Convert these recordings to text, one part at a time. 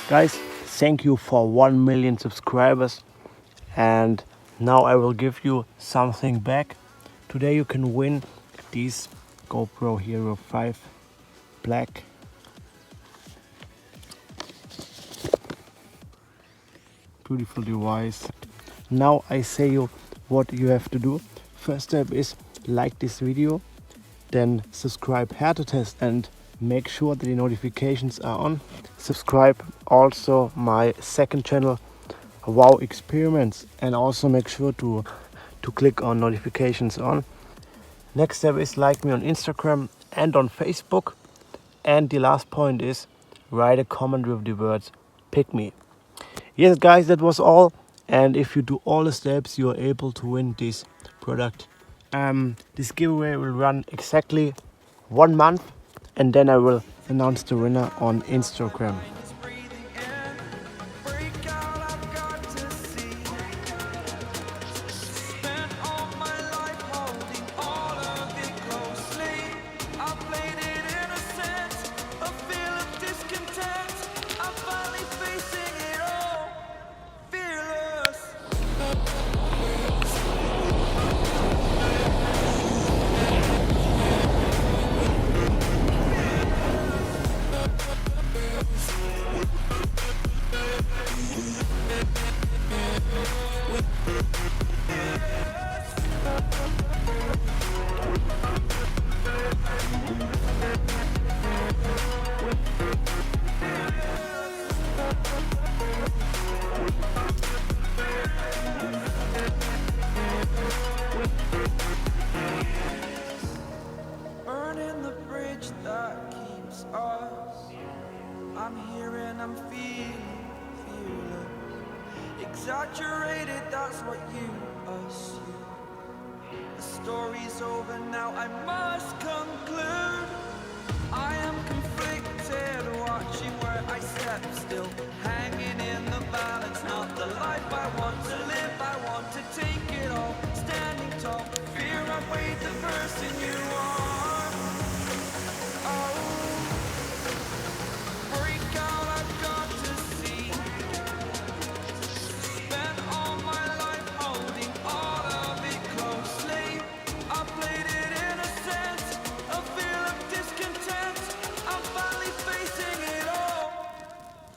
Guys, thank you for 1 million subscribers, and now I will give you something back. Today you can win these GoPro Hero 5 Black. Beautiful device. Now I say you what you have to do. First step is like this video, then subscribe here to test and make sure that the notifications are on. Subscribe also my second channel, Wow Experiments, and also make sure to click on notifications on. Next step is like me on Instagram and on Facebook. And the last point is write a comment with the words pick me. Yes guys, that was all, and if you do all the steps you are able to win this product. This giveaway will run exactly 1 month, and then I will announce the winner on Instagram. I'm here and I'm feeling exaggerated, that's what you assume. The story's over now, I must conclude. I am conflicted, watching where I step still, hanging in the balance, not the life I want to live. I want to take it all, standing tall, fear outweighs the person you are. Oh,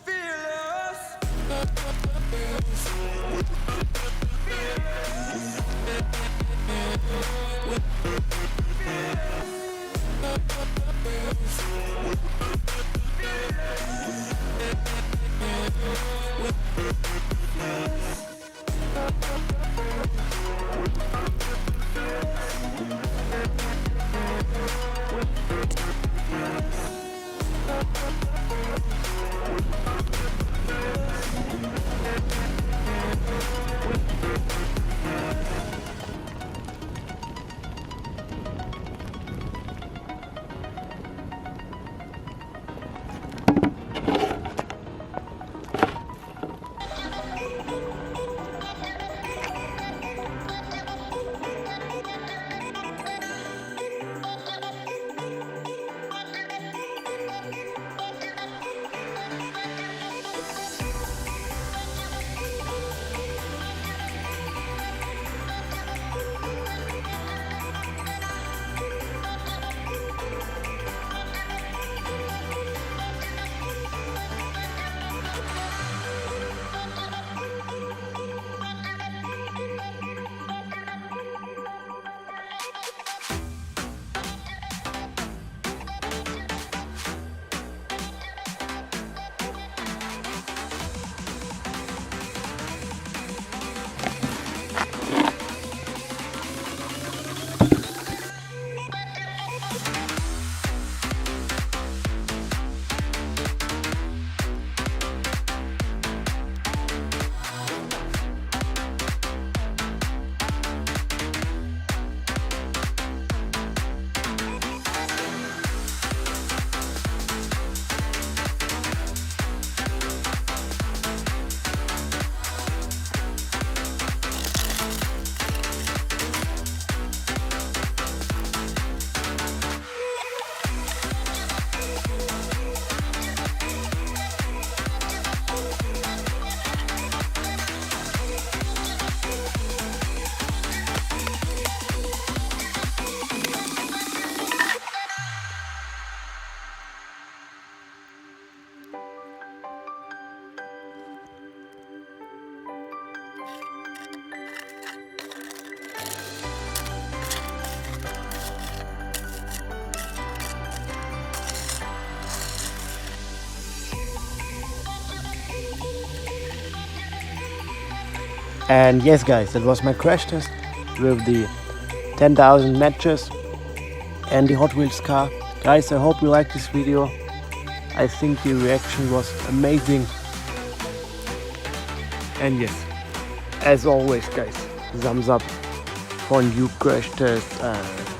fearless. And yes guys, that was my crash test with the 10,000 matches and the Hot Wheels car. Guys, I hope you liked this video. I think the reaction was amazing. And yes, as always guys, thumbs up for new crash tests and